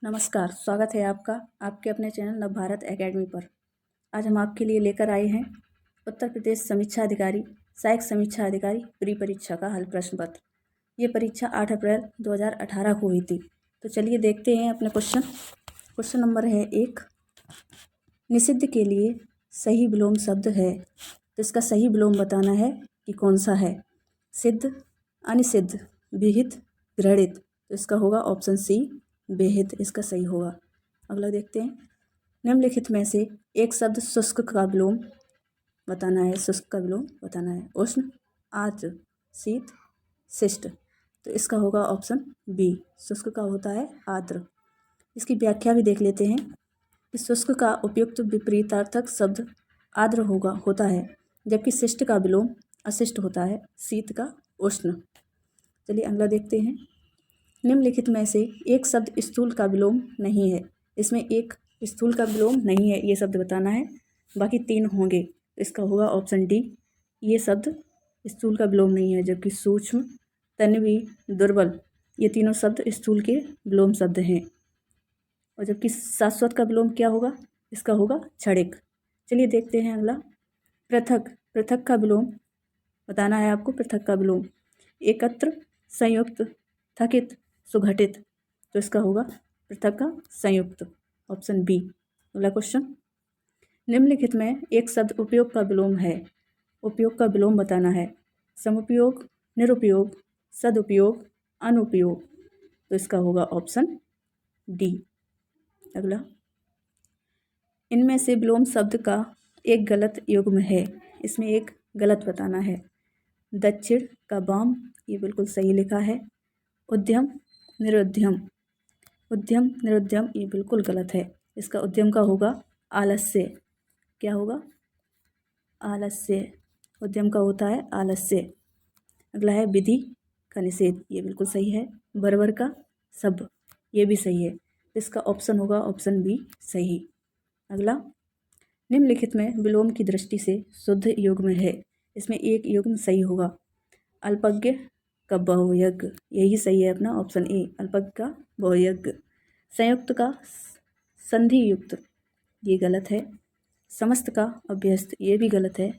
नमस्कार, स्वागत है आपका आपके अपने चैनल नवभारत एकेडमी पर। आज हम आपके लिए लेकर आए हैं उत्तर प्रदेश समीक्षा अधिकारी सहायक समीक्षा अधिकारी प्री परीक्षा का हल प्रश्न पत्र। ये परीक्षा 8 अप्रैल 2018 को हुई थी। तो चलिए देखते हैं अपने क्वेश्चन नंबर है 1। निषिद्ध के लिए सही विलोम शब्द है, तो इसका सही विलोम बताना है कि कौन सा है। सिद्ध, अनिषिद्ध, विहित, घृणित, तो इसका होगा ऑप्शन सी बेहित, इसका सही होगा। अगला देखते हैं। निम्नलिखित में से एक शब्द शुष्क का विलोम बताना है। शुष्क का विलोम बताना है। उष्ण, आर्द्र, शीत, शिष्ट, तो इसका होगा ऑप्शन बी। शुष्क का होता है आर्द्र। इसकी व्याख्या भी देख लेते हैं कि शुष्क का उपयुक्त विपरीतार्थक शब्द आर्द्र होता है, जबकि शिष्ट का विलोम अशिष्ट होता है, शीत का उष्ण। चलिए अगला देखते हैं। निम्नलिखित में से एक शब्द स्थूल का विलोम नहीं है। इसमें एक स्थूल का विलोम नहीं है, ये शब्द बताना है। बाकी 3 होंगे, तो इसका होगा ऑप्शन डी। ये शब्द स्थूल का विलोम नहीं है, जबकि सूक्ष्म, तन्वी, दुर्बल, ये तीनों शब्द स्थूल के विलोम शब्द हैं। और जबकि शाश्वत का विलोम क्या होगा? इसका होगा क्षणिक। चलिए देखते हैं अगला। पृथक, पृथक का विलोम बताना है आपको। पृथक का विलोम एकत्र, संयुक्त, थकित, सुघटित, तो इसका होगा पृथक का संयुक्त, ऑप्शन बी। अगला क्वेश्चन। निम्नलिखित में एक शब्द उपयोग का विलोम है। उपयोग का विलोम बताना है। समुपयोग, निरुपयोग, सदुपयोग, अनुपयोग, तो इसका होगा ऑप्शन डी। अगला। इनमें से विलोम शब्द का एक गलत युग्म है। इसमें एक गलत बताना है। दक्षिण का वाम, ये बिल्कुल सही लिखा है। उद्यम, निरुद्यम, उद्यम, निरुद्यम, ये बिल्कुल गलत है। इसका उद्यम का होगा आलस्य। क्या होगा? आलस्य। उद्यम का होता है आलस्य। अगला है विधि का निषेध, ये बिल्कुल सही है। बर्बर का सब, ये भी सही है। इसका ऑप्शन होगा ऑप्शन बी सही। अगला। निम्नलिखित में विलोम की दृष्टि से शुद्ध युग्म है। इसमें एक युग्म सही होगा। अल्पज्ञ का बहुयज्ञ, यही सही है अपना ऑप्शन ए, अल्पज्ञ का बहुयज्ञ। संयुक्त का संधि युक्त, ये गलत है। समस्त का अभ्यस्त, ये भी गलत है।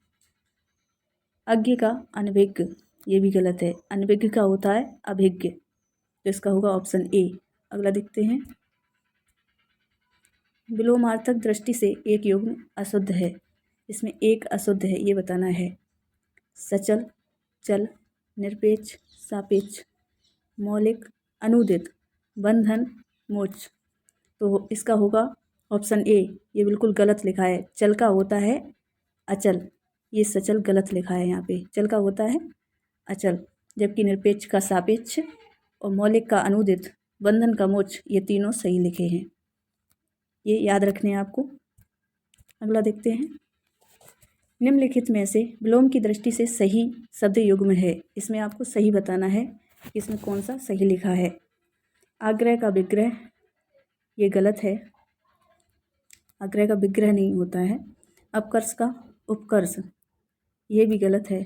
अज्ञ का अनभिज्ञ, ये भी गलत है। अनभिज्ञ का होता है अभिज्ञ, तो इसका होगा ऑप्शन ए। अगला देखते हैं। विलोमार्थक दृष्टि से एक युग्म अशुद्ध है। इसमें एक अशुद्ध है, ये बताना है। सचल, चल, निरपेक्ष, सापेक्ष, मौलिक, अनुदित, बंधन, मोक्ष, तो इसका होगा ऑप्शन ए। ये बिल्कुल गलत लिखा है। चल का होता है अचल, ये सचल गलत लिखा है यहाँ पे। चल का होता है अचल, जबकि निरपेक्ष का सापेक्ष और मौलिक का अनुदित, बंधन का मोक्ष, ये तीनों सही लिखे हैं। ये याद रखने हैं आपको। अगला देखते हैं। निम्नलिखित में से विलोम की दृष्टि से सही शब्द युग्म है। इसमें आपको सही बताना है कि इसमें कौन सा सही लिखा है। आग्रह का विग्रह, ये गलत है। आग्रह का विग्रह नहीं होता है। अपकर्ष का उपकर्ष, ये भी गलत है।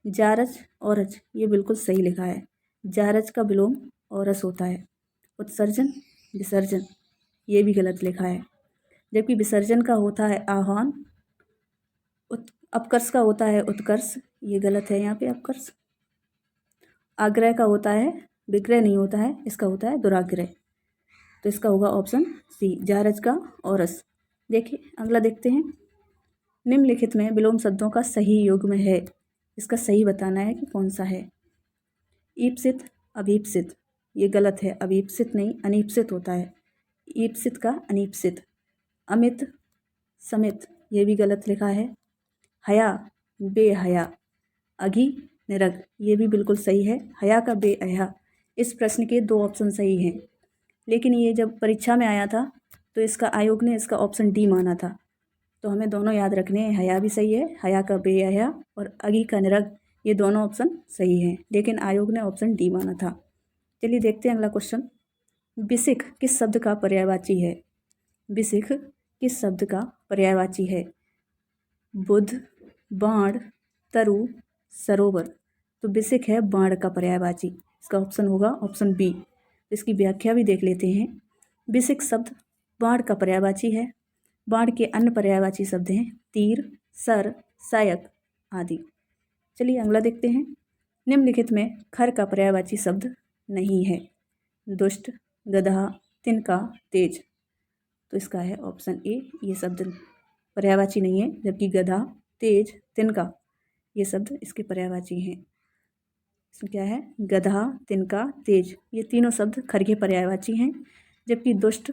जारज, औरज, ये बिल्कुल सही लिखा है। जारज का विलोम औरस होता है। उत्सर्जन, विसर्जन, ये भी गलत लिखा है। जबकि विसर्जन का होता है आह्वान। अपकर्ष का होता है उत्कर्ष, ये गलत है यहाँ पे अपकर्ष। आग्रह का होता है विग्रह नहीं होता है, इसका होता है दुराग्रह, तो इसका होगा ऑप्शन सी, जारज का औरस। देखिए अगला देखते हैं। निम्नलिखित में विलोम शब्दों का सही युग्म है। इसका सही बताना है कि कौन सा है। ईप्सित, अभीप्सित, ये गलत है। अभीप्सित नहीं, अनीप्सित होता है। ईप्सित का अनीप्सित। अमित, समित, ये भी गलत लिखा है। हया, बेहया। अघि, निरग, ये भी बिल्कुल सही है। हया का बेहया। इस प्रश्न के 2 ऑप्शन सही हैं, लेकिन ये जब परीक्षा में आया था तो इसका आयोग ने इसका ऑप्शन डी माना था, तो हमें दोनों याद रखने हैं। हया भी सही है, हया का बेहया, और अघि का निरग, ये दोनों ऑप्शन सही हैं, लेकिन आयोग ने ऑप्शन डी माना था। चलिए देखते हैं अगला क्वेश्चन। बिसिक किस शब्द का पर्यायवाची है? बिसिक किस शब्द का पर्यायवाची है? बुध, बाण, तरु, सरोवर, तो बिसिक है बाण का पर्यायवाची। इसका ऑप्शन होगा ऑप्शन बी। इसकी व्याख्या भी देख लेते हैं विशिक शब्द बाण का पर्यायवाची है। बाण के अन्य पर्यायवाची शब्द हैं तीर, सर, सहायक आदि। चलिए अगला देखते हैं। निम्नलिखित में खर का पर्यायवाची शब्द नहीं है। दुष्ट, गधा, तिनका, तेज। तो इसका है ऑप्शन ए, ये शब्द पर्यायवाची नहीं है, जबकि गधा, तेज, तिनका ये शब्द इसके पर्यायवाची हैं। इसमें क्या है, गधा, तिनका, तेज, ये तीनों शब्द खर के पर्यायवाची हैं, जबकि दुष्ट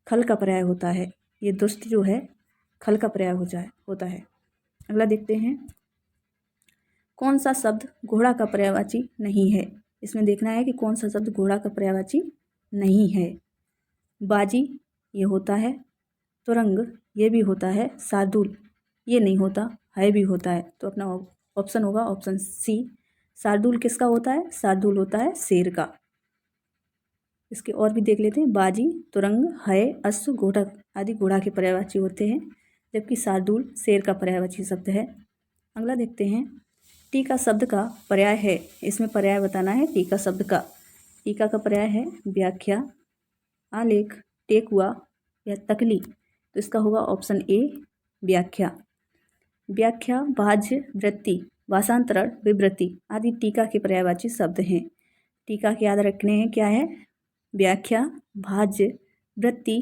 खल का पर्याय होता है। ये दुष्ट जो है खल का पर्याय होता है। अगला देखते हैं। कौन सा शब्द घोड़ा का पर्यायवाची नहीं है। इसमें देखना है कि कौन सा शब्द घोड़ा का पर्यायवाची नहीं है। बाजी ये होता है, तुरंग ये भी होता है, शार्दूल ये नहीं होता, है भी होता है। तो अपना ऑप्शन होगा ऑप्शन सी। शार्दूल किसका होता है, शार्दूल होता है शेर का। इसके और भी देख लेते हैं। बाजी, तुरंग, है, अश्व, घोड़ा आदि घोड़ा के पर्यायवाची होते हैं, जबकि शार्दूल शेर का पर्यायवाची शब्द है। अगला देखते हैं। टीका शब्द का पर्याय है। इसमें पर्याय बताना है टीका शब्द का। टीका का पर्याय है व्याख्या, आलेख, टेकुआ या तकली। तो इसका होगा ऑप्शन ए व्याख्या। व्याख्या, भाज्य, वृत्ति, भाषांतरण, विवृत्ति आदि टीका के पर्यायवाची शब्द हैं। टीका के याद रखने हैं क्या है, व्याख्या, भाज्य, वृत्ति,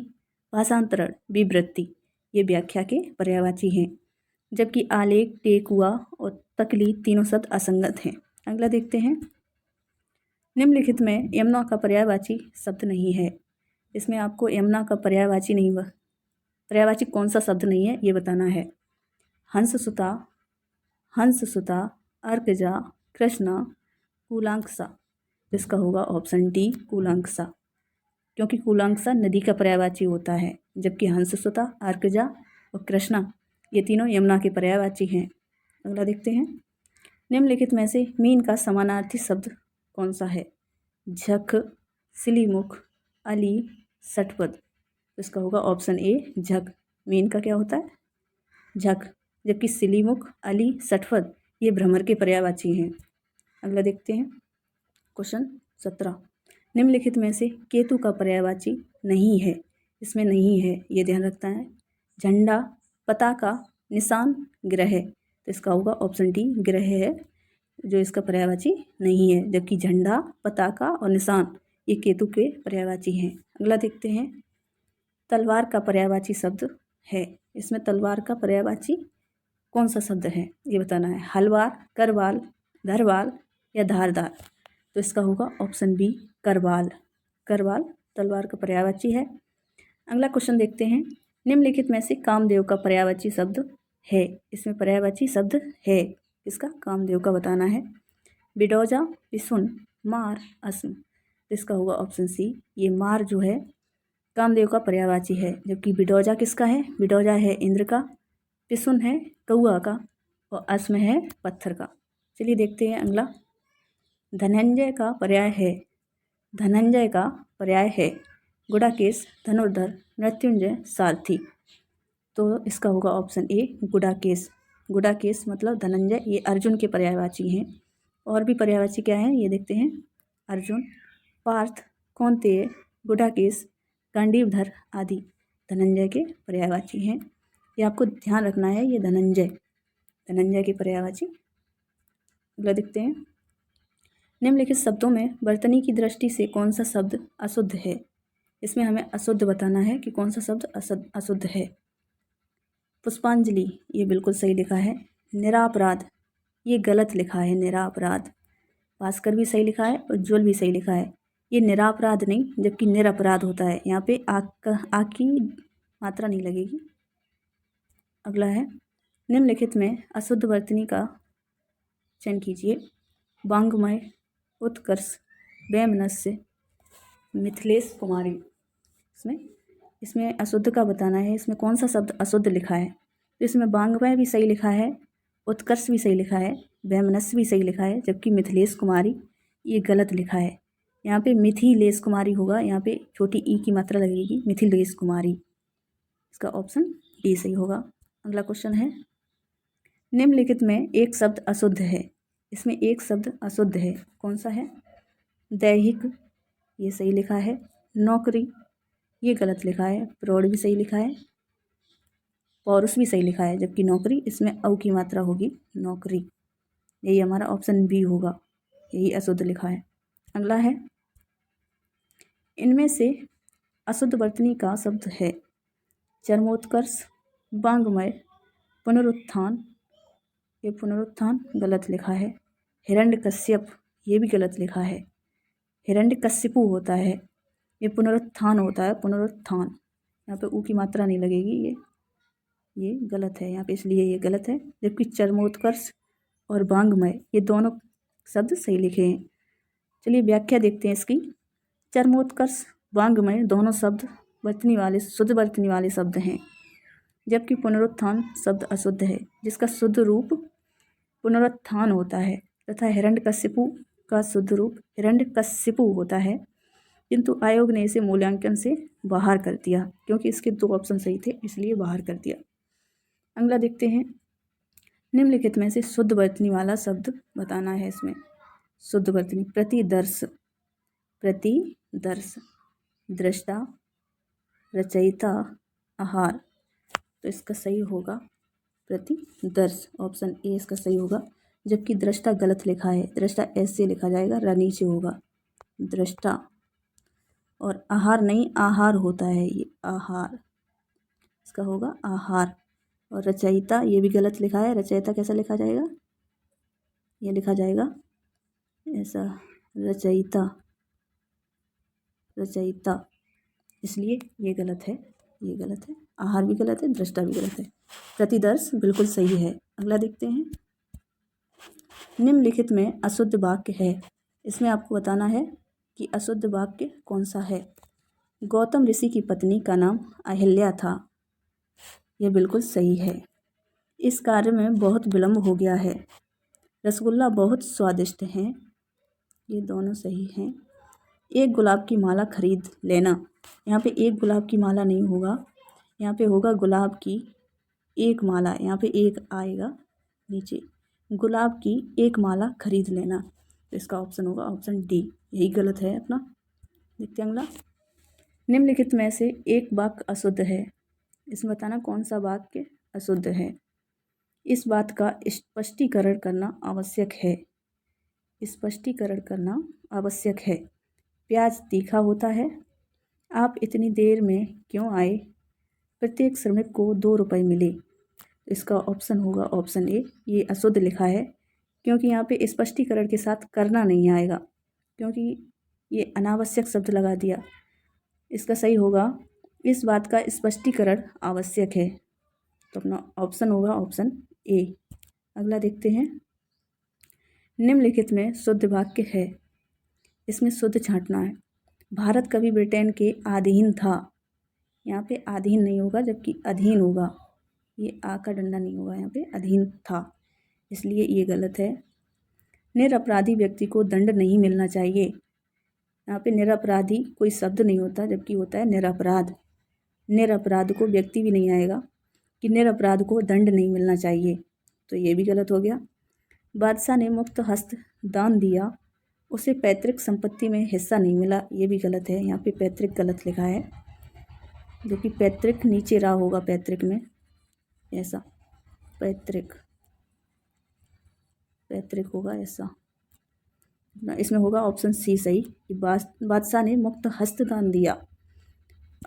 भाषांतरण, विवृत्ति ये व्याख्या के पर्यायवाची हैं, जबकि आलेख, टेकुआ और तकली तीनों शब्द असंगत हैं। अगला देखते हैं। निम्नलिखित में यमुना का पर्यायवाची शब्द नहीं है। इसमें आपको यमुना का पर्यायवाची नहीं, पर्यायवाची कौन सा शब्द नहीं है ये बताना है। हंससुता, हंससुता, अर्कजा, कृष्णा, कूलांकसा। इसका होगा ऑप्शन डी कूलांकसा, क्योंकि कूलांकसा नदी का पर्यायवाची होता है, जबकि हंससुता, अर्कजा और कृष्णा ये तीनों यमुना के पर्यायवाची हैं। अगला देखते हैं। निम्नलिखित में से मीन का समानार्थी शब्द कौन सा है। झक, सिलीमुख, अली, सटपद। इसका होगा ऑप्शन ए झक। मीन का क्या होता है, झक, जबकि सिलीमुख, अली, सटपद ये भ्रमर के पर्यायवाची हैं। अगला देखते हैं। क्वेश्चन 17। निम्नलिखित में से केतु का पर्यायवाची नहीं है। इसमें नहीं है ये ध्यान रखना है। झंडा, पताका, निशान, ग्रह। तो इसका होगा ऑप्शन डी ग्रह है जो इसका पर्यायवाची नहीं है, जबकि झंडा, पताका और निशान ये केतु के पर्यायवाची हैं। अगला देखते हैं। तलवार का पर्यायवाची शब्द है। इसमें तलवार का पर्यायवाची कौन सा शब्द है ये बताना है। हलवार, करवाल, धरवाल या धारदार। तो इसका होगा ऑप्शन बी करवाल। करवाल तलवार का पर्यायवाची है। अगला क्वेश्चन देखते हैं। निम्नलिखित में से कामदेव का पर्यायवाची शब्द है। इसमें पर्यायवाची शब्द है, इसका कामदेव का बताना है। बिडौजा, पिसुन, मार, अस्म। इसका होगा ऑप्शन सी। ये मार जो है कामदेव का पर्यायवाची है, जबकि बिडौजा किसका है, बिडौजा है इंद्र का, पिसुन है कौआ का और अस्म है पत्थर का। चलिए देखते हैं अगला। धनंजय का पर्याय है। धनंजय का पर्याय है गुडाकेश, धनुर्धर, मृत्युंजय, सारथी। तो इसका होगा ऑप्शन ए गुडाकेश। गुडाकेश मतलब धनंजय ये अर्जुन के पर्यायवाची हैं। और भी पर्यायवाची क्या है ये देखते हैं। अर्जुन, पार्थ, कौंतेय, गुडाकेश, गांडीवधर आदि धनंजय के पर्यायवाची हैं। ये आपको ध्यान रखना है, ये धनंजय के पर्यायवाची। अगला देखते हैं। निम्नलिखित शब्दों में वर्तनी की दृष्टि से कौन सा शब्द अशुद्ध है। इसमें हमें अशुद्ध बताना है कि कौन सा शब्द अशुद्ध है। पुष्पांजलि ये बिल्कुल सही लिखा है। निरापराध ये गलत लिखा है, निरापराध। भास्कर भी सही लिखा है, उज्ज्वल भी सही लिखा है। ये निरापराध नहीं, जबकि निरपराध होता है। यहाँ पे आ की मात्रा नहीं लगेगी। अगला है। निम्नलिखित में अशुद्ध वर्तनी का चयन कीजिए। वांग्मय, उत्कर्ष, वैमनस्य, मिथिलेश कुमारी। इसमें अशुद्ध का बताना है। इसमें कौन सा शब्द अशुद्ध लिखा है। तो इसमें वांग्मय भी सही लिखा है, उत्कर्ष भी सही लिखा है, वैमनस्य भी सही लिखा है, जबकि मिथिलेश कुमारी ये गलत लिखा है। यहाँ पे मिथिलेश कुमारी होगा, यहाँ पे छोटी ई की मात्रा लगेगी, मिथिलेश कुमारी। इसका ऑप्शन डी सही होगा। अगला क्वेश्चन है। निम्नलिखित में एक शब्द अशुद्ध है। इसमें एक शब्द अशुद्ध है, कौन सा है। दैहिक ये सही लिखा है। नौकरी, ये गलत लिखा है। प्रौढ़ भी सही लिखा है, पौरुष भी सही लिखा है, जबकि नौकरी इसमें औ की मात्रा होगी नौकरी। यही हमारा ऑप्शन बी होगा, यही अशुद्ध लिखा है। अगला है, इनमें से अशुद्ध वर्तनी का शब्द है चरमोत्कर्ष, वांग्मय, पुनरुत्थान। ये पुनरुत्थान गलत लिखा है। हिरण्यकश्यप, ये भी गलत लिखा है। हिरण्यकश्यपु होता है, ये पुनरुत्थान होता है, पुनरुत्थान। यहाँ पे ऊ की मात्रा नहीं लगेगी, ये गलत है यहाँ पे, इसलिए ये गलत है। जबकि चरमोत्कर्ष और वांग्मय ये दोनों शब्द सही लिखे हैं। चलिए व्याख्या देखते हैं इसकी। चरमोत्कर्ष, वांग्मय दोनों शब्द वर्तनी वाले, शुद्ध वर्तनी वाले शब्द हैं, जबकि पुनरुत्थान शब्द अशुद्ध है, जिसका शुद्ध रूप पुनरुत्थान होता है, तथा हिरण्यकश्यपु का शुद्ध रूप हिरण्यकश्यपु होता है। किंतु आयोग ने इसे मूल्यांकन से बाहर कर दिया, क्योंकि इसके 2 ऑप्शन सही थे, इसलिए बाहर कर दिया। अगला देखते हैं, निम्नलिखित में से शुद्ध वर्तनी वाला शब्द बताना है। इसमें शुद्ध वर्तनी प्रतिदर्श, प्रतिदर्श, दृष्टा, रचयिता, आहार। तो इसका सही होगा प्रतिदर्श, ऑप्शन ए इसका सही होगा। जबकि दृष्टा गलत लिखा है, दृष्टा ऐसे लिखा जाएगा, र नीचे होगा दृष्टा, और आहार नहीं आहार होता है, ये आहार, इसका होगा आहार। और रचयिता ये भी गलत लिखा है, रचयिता कैसा लिखा जाएगा, ये लिखा जाएगा ऐसा, रचयिता, रचयिता, इसलिए ये गलत है, ये गलत है। आहार भी गलत है, दृष्टा भी गलत है। प्रतिदर्श बिल्कुल सही है। अगला देखते हैं, निम्नलिखित में अशुद्ध वाक्य है, इसमें आपको बताना है कि अशुद्ध वाक्य कौन सा है। गौतम ऋषि की पत्नी का नाम अहिल्या था, यह बिल्कुल सही है। इस कार्य में बहुत विलम्ब हो गया है। रसगुल्ला बहुत स्वादिष्ट हैं, ये दोनों सही हैं। एक गुलाब की माला खरीद लेना, यहाँ पे एक गुलाब की माला नहीं होगा, यहाँ पे होगा गुलाब की एक माला, यहाँ पे एक आएगा नीचे, गुलाब की एक माला खरीद लेना। तो इसका ऑप्शन होगा ऑप्शन डी, यही गलत है अपना। देखते हैं अगला, निम्नलिखित में से एक वाक्य अशुद्ध है, इसमें बताना कौन सा वाक्य अशुद्ध है। इस बात का स्पष्टीकरण करना आवश्यक है, स्पष्टीकरण करना आवश्यक है। प्याज तीखा होता है, आप इतनी देर में क्यों आए, प्रत्येक श्रमिक को 2 रुपये मिले। इसका ऑप्शन होगा ऑप्शन ए, ये अशुद्ध लिखा है, क्योंकि यहाँ पे स्पष्टीकरण के साथ करना नहीं आएगा, क्योंकि ये अनावश्यक शब्द लगा दिया। इसका सही होगा इस बात का स्पष्टीकरण आवश्यक है, तो अपना ऑप्शन होगा ऑप्शन ए। अगला देखते हैं, निम्नलिखित में शुद्ध वाक्य है, इसमें शुद्ध छांटना है। भारत कभी ब्रिटेन के अधीन था, यहाँ पे अधीन नहीं होगा, जबकि अधीन होगा, ये आ का डंडा नहीं होगा, यहाँ पे अधीन था, इसलिए ये गलत है। निरपराधी व्यक्ति को दंड नहीं मिलना चाहिए, यहाँ पे निरपराधी कोई शब्द नहीं होता, जबकि होता है निरपराध। निरपराध को व्यक्ति भी नहीं आएगा कि निरपराध को दंड नहीं मिलना चाहिए, तो ये भी गलत हो गया। बादशाह ने मुक्त हस्त दान दिया, उसे पैतृक संपत्ति में हिस्सा नहीं मिला, ये भी गलत है, यहाँ पे पैतृक गलत लिखा है, जो कि पैतृक नीचे रहा होगा, पैतृक में ऐसा, पैतृक, पैतृक होगा ऐसा, इसमें होगा ऑप्शन सी सही कि बादशाह ने मुक्त हस्त दान दिया।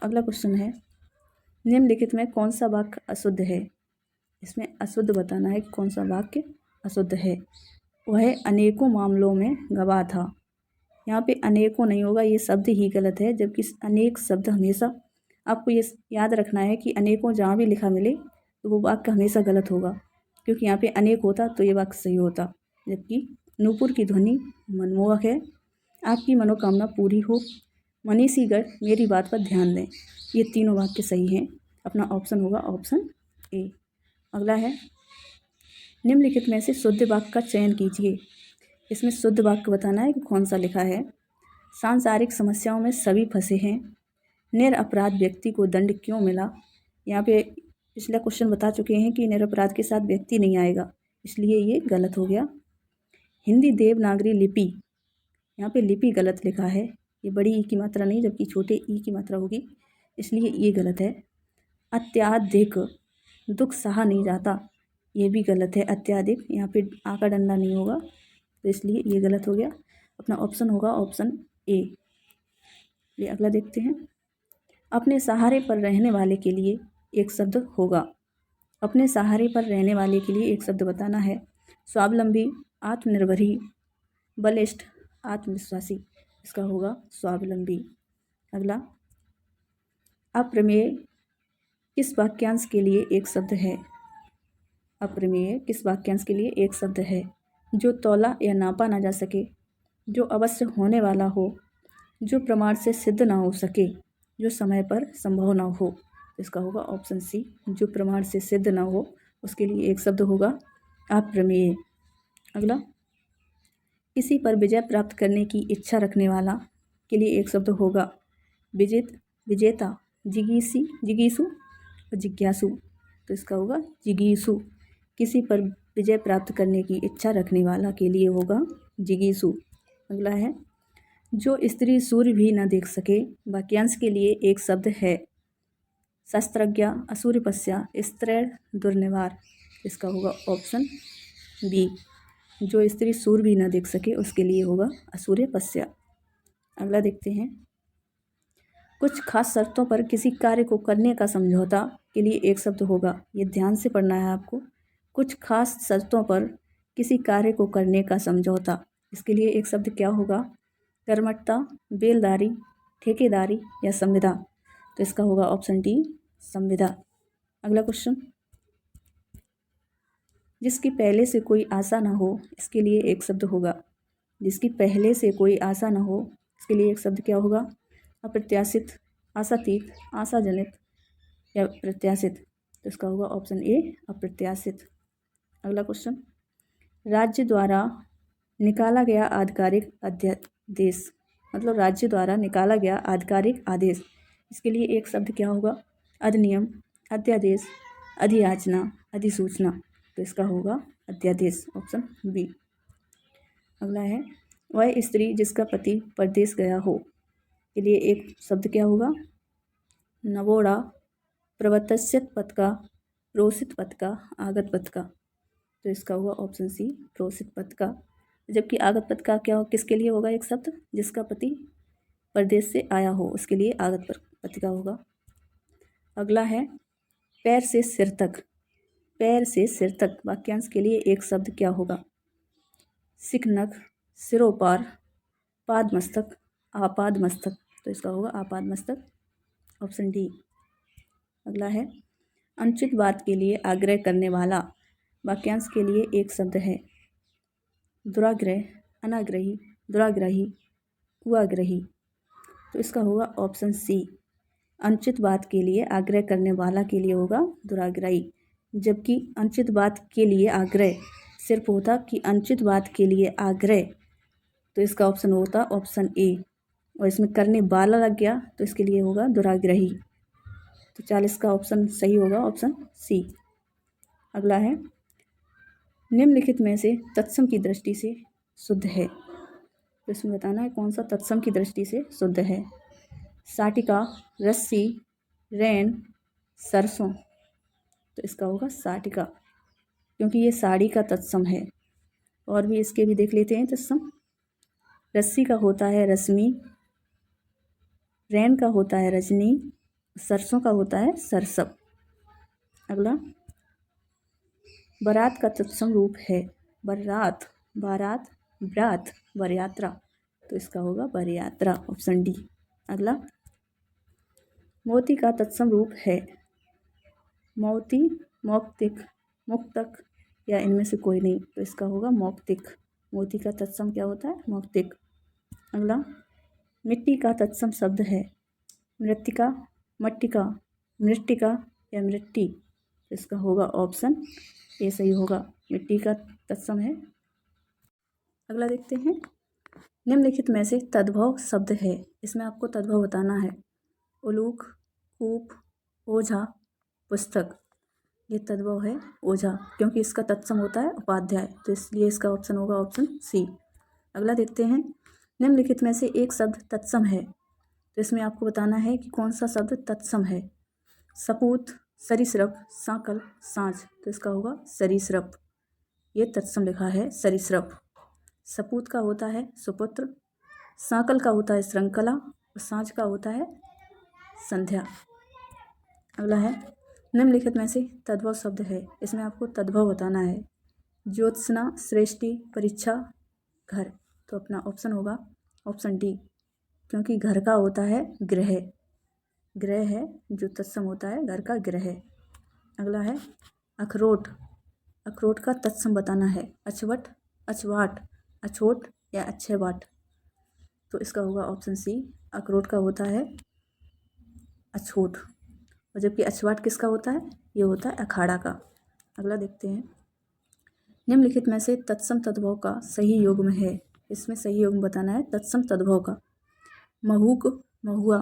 अगला क्वेश्चन है, निम्नलिखित में कौन सा वाक्य अशुद्ध है, इसमें अशुद्ध बताना है कि कौन सा वाक्य अशुद्ध है। वह अनेकों मामलों में गवाह था, यहाँ पे अनेकों नहीं होगा, ये शब्द ही गलत है, जबकि अनेक शब्द हमेशा आपको ये याद रखना है कि अनेकों जहाँ भी लिखा मिले तो वो वाक्य हमेशा गलत होगा, क्योंकि यहाँ पे अनेक होता तो ये वाक्य सही होता। जबकि नूपुर की ध्वनि मनमोहक है, आपकी मनोकामना पूरी हो, मनीषीगढ़ मेरी बात पर ध्यान दें, ये तीनों वाक्य सही हैं, अपना ऑप्शन होगा ऑप्शन ए। अगला है, निम्नलिखित में से शुद्ध वाक्य का चयन कीजिए, इसमें शुद्ध वाक्य बताना है कि कौन सा लिखा है। सांसारिक समस्याओं में सभी फंसे हैं, निरपराध व्यक्ति को दंड क्यों मिला, यहाँ पे पिछला क्वेश्चन बता चुके हैं कि निरपराध के साथ व्यक्ति नहीं आएगा, इसलिए ये गलत हो गया। हिंदी देवनागरी लिपि, यहाँ पे लिपि गलत लिखा है, ये बड़ी ई की मात्रा नहीं जबकि छोटे ई की मात्रा होगी, इसलिए ये गलत है। अत्याधिक दुख सहा नहीं जाता, ये भी गलत है। अत्याधिक, यहाँ पे आ का डंडा नहीं होगा, तो इसलिए ये गलत हो गया। अपना ऑप्शन होगा ऑप्शन ए। ये अगला देखते हैं। अपने सहारे पर रहने वाले के लिए एक शब्द होगा। अपने सहारे पर रहने वाले के लिए एक शब्द बताना है। स्वावलंबी, आत्मनिर्भरी, बलिष्ठ, आत्मविश्वासी। इसका होगा स्वावलंबी। अगला, अप्रमेय किस वाक्यांश के लिए एक शब्द है? अप्रमेय किस वाक्यांश के लिए एक शब्द है? जो तौला या नापा ना जा सके, जो अवश्य होने वाला हो, जो प्रमाण से सिद्ध ना हो सके, जो समय पर संभव ना हो। इसका होगा ऑप्शन सी, जो प्रमाण से सिद्ध ना हो उसके लिए एक शब्द होगा अप्रमेय। अगला, किसी पर विजय प्राप्त करने की इच्छा रखने वाला के लिए एक शब्द होगा विजित, विजेता, जिगीसी, जिगीसु और जिज्ञासु। तो इसका होगा जिगीसु। किसी पर विजय प्राप्त करने की इच्छा रखने वाला के लिए होगा जिगीसु। अगला है, जो स्त्री सूर्य भी न देख सके, वाक्यांश के लिए एक शब्द है। शस्त्रज्ञ, असूर्यपस्या, स्त्रैण, दुर्निवार। इसका होगा ऑप्शन बी। जो स्त्री सूर्य भी न देख सके उसके लिए होगा असूर्यपस्या। अगला देखते हैं। कुछ खास शर्तों पर किसी कार्य को करने का समझौता के लिए एक शब्द होगा। ये ध्यान से पढ़ना है आपको। कुछ खास शर्तों पर किसी कार्य को करने का समझौता, इसके लिए एक शब्द क्या होगा? कर्मठता, बेलदारी, ठेकेदारी या संविदा। तो इसका होगा ऑप्शन डी, संविदा। अगला क्वेश्चन, जिसकी पहले से कोई आशा ना हो, इसके लिए एक शब्द होगा। जिसकी पहले से कोई आशा ना हो, इसके लिए एक शब्द क्या होगा? अप्रत्याशित, आशातीत, आशाजनित या प्रत्याशित। तो इसका होगा ऑप्शन ए, अप्रत्याशित। अगला क्वेश्चन, राज्य द्वारा निकाला गया आधिकारिक अध्यादेश, मतलब राज्य द्वारा निकाला गया आधिकारिक आदेश, इसके लिए एक शब्द क्या होगा? अधिनियम, अध्यादेश, अधियाचना, अधिसूचना। तो इसका होगा अध्यादेश, ऑप्शन बी। अगला है, वह स्त्री जिसका पति परदेश गया हो, के लिए एक शब्द क्या होगा? नवोड़ा, प्रवर्तस्यत पथका, प्रोसित पथका, आगत पथका। तो इसका होगा ऑप्शन सी, प्रोसित पथका। जबकि आगत पथका क्या हो, किसके लिए होगा एक शब्द? जिसका पति परदेश से आया हो उसके लिए आगत पथका होगा। अगला है, पैर से सिर तक, पैर से सिर तक वाक्यांश के लिए एक शब्द क्या होगा? सिकनक, सिरोपार, पाद मस्तक, आपाद मस्तक। तो इसका होगा आपाद मस्तक, ऑप्शन डी। अगला है, अनुचित बात के लिए आग्रह करने वाला, वाक्यांश के लिए एक शब्द है। दुराग्रह, अनाग्रही, दुराग्रही, कुआग्रही। तो इसका होगा ऑप्शन सी, अनुचित बात के लिए आग्रह करने वाला के लिए होगा दुराग्रही। जबकि अनुचित बात के लिए आग्रह सिर्फ होता कि अनुचित बात के लिए आग्रह, तो इसका ऑप्शन होता ऑप्शन ए, और इसमें करने वाला लग गया तो इसके लिए होगा दुराग्रही। तो 40 का ऑप्शन सही होगा, ऑप्शन सी। अगला है, निम्नलिखित में से तत्सम की दृष्टि से शुद्ध है। तो इसमें बताना है कौन सा तत्सम की दृष्टि से शुद्ध है। साटिका, रस्सी, रैन, सरसों। तो इसका होगा साटिका, क्योंकि ये साड़ी का तत्सम है। और भी इसके भी देख लेते हैं तत्सम। रस्सी का होता है रश्मि, रैन का होता है रजनी, सरसों का होता है सरसब। अगला, बारात का तत्सम रूप है बरात, बारात, ब्रात, बरयात्रा। तो इसका होगा बरयात्रा, ऑप्शन डी। अगला, मोती का तत्सम रूप है मोती, मौक्तिक, मुक्तक या इनमें से कोई नहीं। तो इसका होगा मौक्तिक। मोती का तत्सम क्या होता है? मौक्तिक। अगला, मिट्टी का तत्सम शब्द है मृत्तिका, मट्टिका, मृट्टिका या मृट्टी। तो इसका होगा ऑप्शन ए सही होगा, मिट्टी का तत्सम है। अगला देखते हैं, निम्नलिखित में से तद्भव शब्द है, इसमें आपको तद्भव बताना है। उलूक, कूप, ओझा, पुस्तक। ये तद्भव है ओझा, क्योंकि इसका तत्सम होता है उपाध्याय, तो इसलिए इसका ऑप्शन होगा ऑप्शन सी। अगला देखते हैं, निम्नलिखित में से एक शब्द तत्सम है तो इसमें आपको बताना है कि कौन सा शब्द तत्सम है। सपूत, सरीसृप, सांकल, साँझ, तो इसका होगा सरीसृप। ये तत्सम लिखा है सरीसृप। सपूत का होता है सुपुत्र, सांकल का होता है श्रृंखला और साँझ का होता है संध्या। अगला है निम्नलिखित में से तद्भव शब्द है, इसमें आपको तद्भव बताना है। ज्योत्सना, सृष्टि, परीक्षा, घर, तो अपना ऑप्शन होगा ऑप्शन डी, क्योंकि घर का होता है गृह। गृह है जो तत्सम होता है घर का गृह। अगला है अखरोट। अखरोट का तत्सम बताना है। अछवट, अछवाट, अछोट या अच्छेवाट, तो इसका होगा ऑप्शन सी, अखरोट का होता है अछोट। और जबकि अछवाट किसका होता है, ये होता है अखाड़ा का। अगला देखते हैं निम्नलिखित में से तत्सम तद्भव का सही युग्म है, इसमें सही युग्म बताना है तत्सम तद्भव का। महूक, महुआ,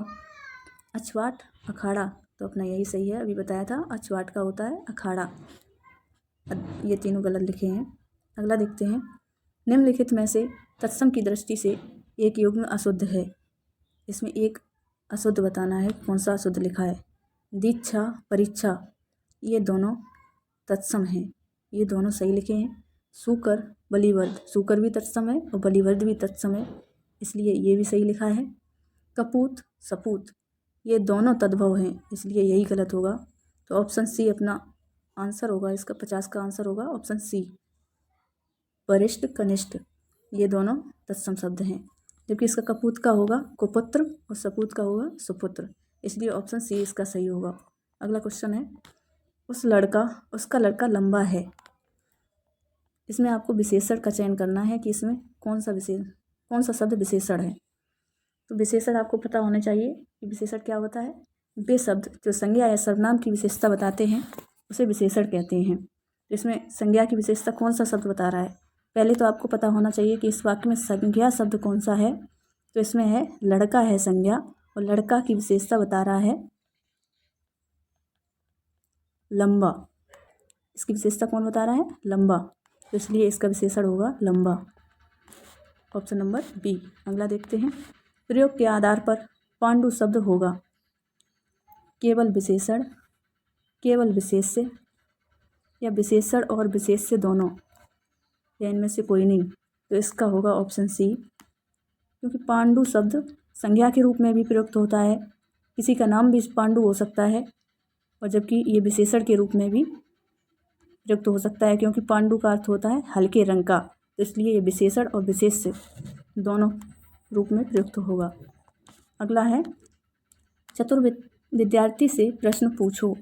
अछवाट, अखाड़ा, तो अपना यही सही है, अभी बताया था अछवाट का होता है अखाड़ा। ये तीनों गलत लिखे हैं। अगला देखते हैं निम्नलिखित में से तत्सम की दृष्टि से एक युग्म अशुद्ध है, इसमें एक अशुद्ध बताना है, कौन सा अशुद्ध लिखा है। दीक्षा, परीक्षा, ये दोनों तत्सम हैं, ये दोनों सही लिखे हैं। सूकर, बलिवर्द, सूकर भी तत्सम है और बलिवर्द भी तत्सम है, इसलिए ये भी सही लिखा है। कपूत, सपूत, ये दोनों तद्भव हैं, इसलिए यही गलत होगा। तो ऑप्शन सी अपना आंसर होगा, इसका 50 का आंसर होगा ऑप्शन सी। वरिष्ठ, कनिष्ठ, ये दोनों तत्सम शब्द हैं, जबकि इसका कपूत का होगा कुपुत्र और सपूत का होगा सुपुत्र, इसलिए ऑप्शन सी इसका सही होगा। अगला क्वेश्चन है उसका लड़का लंबा है, इसमें आपको विशेषण का चयन करना है कि इसमें कौन सा शब्द विशेषण है। तो विशेषण आपको पता होना चाहिए कि विशेषण क्या होता है। वे शब्द जो संज्ञा या सर्वनाम की विशेषता बताते हैं उसे विशेषण कहते हैं। तो इसमें संज्ञा की विशेषता कौन सा शब्द बता रहा है, पहले तो आपको पता होना चाहिए कि इस वाक्य में संज्ञा शब्द कौन सा है। तो इसमें है लड़का है संज्ञा, और लड़का की विशेषता बता रहा है लंबा। इसकी विशेषता कौन बता रहा है, लंबा, तो इसलिए इसका विशेषण होगा लंबा, ऑप्शन नंबर बी। अगला देखते हैं प्रयोग के आधार पर पांडु शब्द होगा केवल विशेषण, केवल विशेष्य, या विशेषण और विशेष्य दोनों, या इनमें से कोई नहीं। तो इसका होगा ऑप्शन सी, क्योंकि पांडु शब्द संज्ञा के रूप में भी प्रयुक्त होता है, किसी का नाम भी पांडु हो सकता है, और जबकि ये विशेषण के रूप में भी प्रयुक्त हो सकता है, क्योंकि पांडु का अर्थ होता है हल्के रंग का, तो इसलिए ये विशेषण और विशेष्य दोनों रूप में प्रयुक्त होगा। अगला है चतुर विद्यार्थी से प्रश्न पूछो।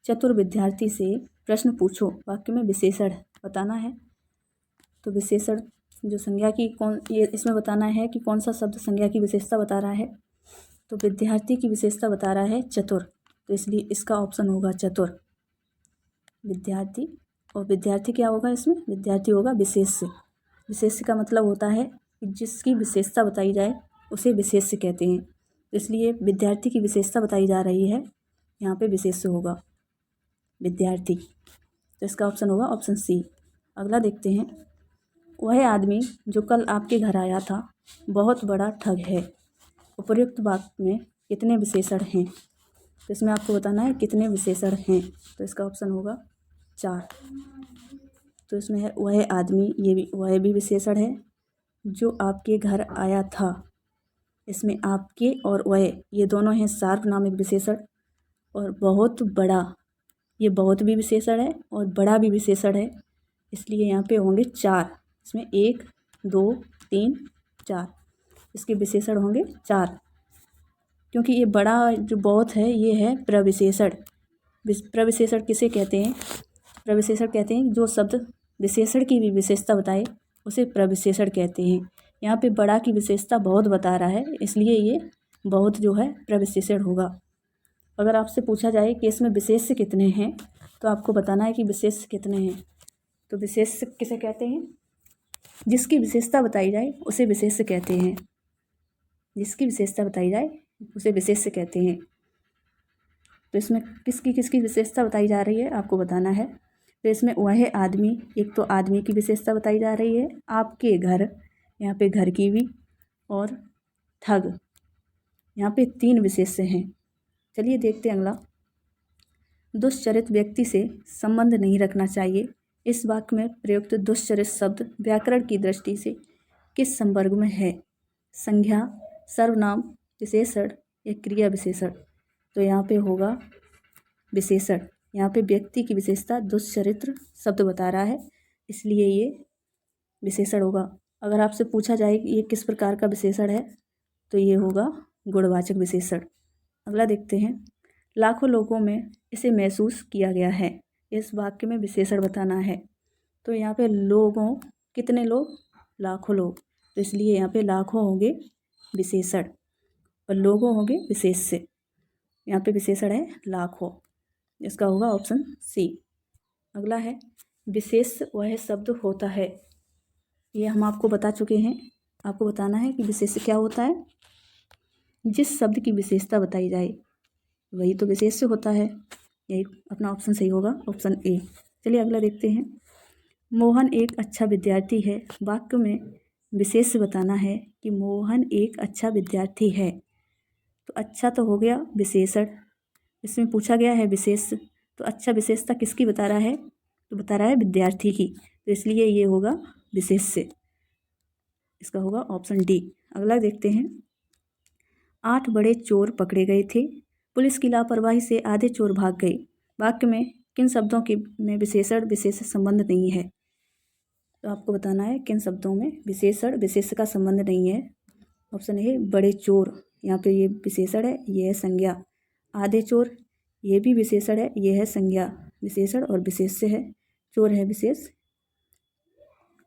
चतुर विद्यार्थी से प्रश्न पूछो वाक्य में विशेषण बताना है। तो विशेषण जो संज्ञा की ये इसमें बताना है कि कौन सा शब्द संज्ञा की विशेषता बता रहा है। तो विद्यार्थी की विशेषता बता रहा है चतुर, तो इसलिए इसका ऑप्शन होगा चतुर। विद्यार्थी, और विद्यार्थी क्या होगा इसमें, विद्यार्थी होगा विशेष्य। विशेष्य का मतलब होता है कि जिसकी विशेषता बताई जाए उसे विशेष्य कहते हैं, इसलिए विद्यार्थी की विशेषता बताई जा रही है, यहाँ पे विशेष्य होगा विद्यार्थी, तो इसका ऑप्शन होगा ऑप्शन सी। अगला देखते हैं वह आदमी जो कल आपके घर आया था बहुत बड़ा ठग है। उपर्युक्त वाक्य में कितने विशेषण हैं, तो इसमें आपको बताना है कितने विशेषण हैं। तो इसका ऑप्शन होगा 4। तो इसमें है वह आदमी, ये भी वह भी विशेषण है। जो आपके घर आया था, इसमें आपके और वह ये दोनों हैं सार्वनामिक विशेषण। और बहुत बड़ा, ये बहुत भी विशेषण है और बड़ा भी विशेषण है, इसलिए यहाँ पे होंगे 4। इसमें 1 2 3 4 इसके विशेषण होंगे 4, क्योंकि ये बड़ा जो बहुत है ये है प्रविशेषण। प्रविशेषण किसे कहते हैं, प्रविशेषण कहते हैं जो शब्द विशेषण की भी विशेषता बताए उसे प्रविशेषण कहते हैं। यहाँ पे बड़ा की विशेषता बहुत बता रहा है, इसलिए ये बहुत जो है प्रविशेषण होगा। अगर आपसे पूछा जाए कि इसमें विशेष्य कितने हैं, तो आपको बताना है कि विशेष्य कितने हैं। तो विशेष्य किसे कहते हैं, जिसकी विशेषता बताई जाए उसे विशेष्य कहते हैं। जिसकी विशेषता बताई जाए उसे विशेष्य कहते हैं। तो इसमें किसकी किसकी विशेषता बताई जा रही है आपको बताना है। तो इसमें वह आदमी, एक तो आदमी की विशेषता बताई जा रही है, आपके घर, यहाँ पे घर की भी, और ठग, यहाँ पे 3 विशेष्य हैं। चलिए देखते हैं अगला। दुष्चरित व्यक्ति से संबंध नहीं रखना चाहिए। इस वाक्य में प्रयुक्त दुष्चरित शब्द व्याकरण की दृष्टि से किस संवर्ग में है? संज्ञा, सर्वनाम, विशेषण या क्रिया विशेषण? तो यहाँ पे होगा विशेषण। यहाँ पे व्यक्ति की विशेषता दुष्चरित्र शब्द बता रहा है, इसलिए ये विशेषण होगा। अगर आपसे पूछा जाए कि ये किस प्रकार का विशेषण है, तो ये होगा गुणवाचक विशेषण। अगला देखते हैं। लाखों लोगों में इसे महसूस किया गया है। इस वाक्य में विशेषण बताना है। तो यहाँ पे लोगों, कितने लोग? लाखों लोग। तो इसलिए यहाँ पे लाखों होंगे विशेषण और लोगों होंगे विशेष्य। यहाँ पे विशेषण है लाखों, इसका होगा ऑप्शन सी। अगला है विशेष वह शब्द होता है। ये हम आपको बता चुके हैं। आपको बताना है कि विशेष्य क्या होता है। जिस शब्द की विशेषता बताई जाए वही तो विशेष्य होता है। यही अपना ऑप्शन सही होगा, ऑप्शन ए। चलिए अगला देखते हैं। मोहन एक अच्छा विद्यार्थी है। वाक्य में विशेष्य बताना है कि मोहन एक अच्छा विद्यार्थी है। तो अच्छा तो हो गया विशेषण, इसमें पूछा गया है विशेष्य, तो अच्छा विशेषता किसकी बता रहा है? तो बता रहा है विद्यार्थी की, तो इसलिए ये होगा विशेष्य। इसका होगा ऑप्शन डी। अगला देखते हैं। 8 बड़े चोर पकड़े गए थे। पुलिस की लापरवाही से आधे चोर भाग गए। वाक्य में किन शब्दों के में विशेषण विशेष संबंध नहीं है? तो आपको बताना है किन शब्दों में विशेषण विशेष का संबंध नहीं है। ऑप्शन ए बड़े चोर, यहाँ पे ये विशेषण है, ये है संज्ञा। आधे चोर, ये भी विशेषण है, ये है संज्ञा। विशेषण और विशेष्य है, चोर है विशेष।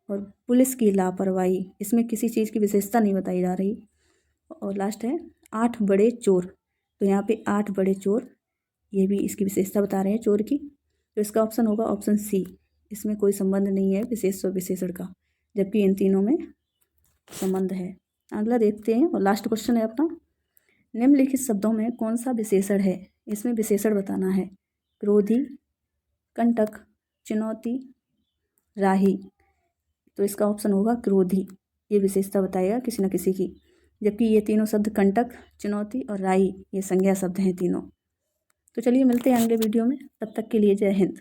और पुलिस की लापरवाही, इसमें किसी चीज़ की विशेषता नहीं बताई जा रही। और लास्ट है 8 बड़े चोर, तो यहाँ पे 8 बड़े चोर, ये भी इसकी विशेषता बता रहे हैं चोर की। तो इसका ऑप्शन होगा ऑप्शन सी। इसमें कोई संबंध नहीं है विशेष और विशेषण का, जबकि इन तीनों में संबंध है। अगला देखते हैं और लास्ट क्वेश्चन है अपना। निम्नलिखित शब्दों में कौन सा विशेषण है? इसमें विशेषण बताना है। क्रोधी, कंटक, चुनौती, राही। तो इसका ऑप्शन होगा क्रोधी। ये विशेषता बताएगा किसी न किसी की, जबकि ये तीनों शब्द कंटक, चुनौती और राही ये संज्ञा शब्द हैं तीनों। तो चलिए मिलते हैं अगले वीडियो में, तब तक के लिए जय हिंद।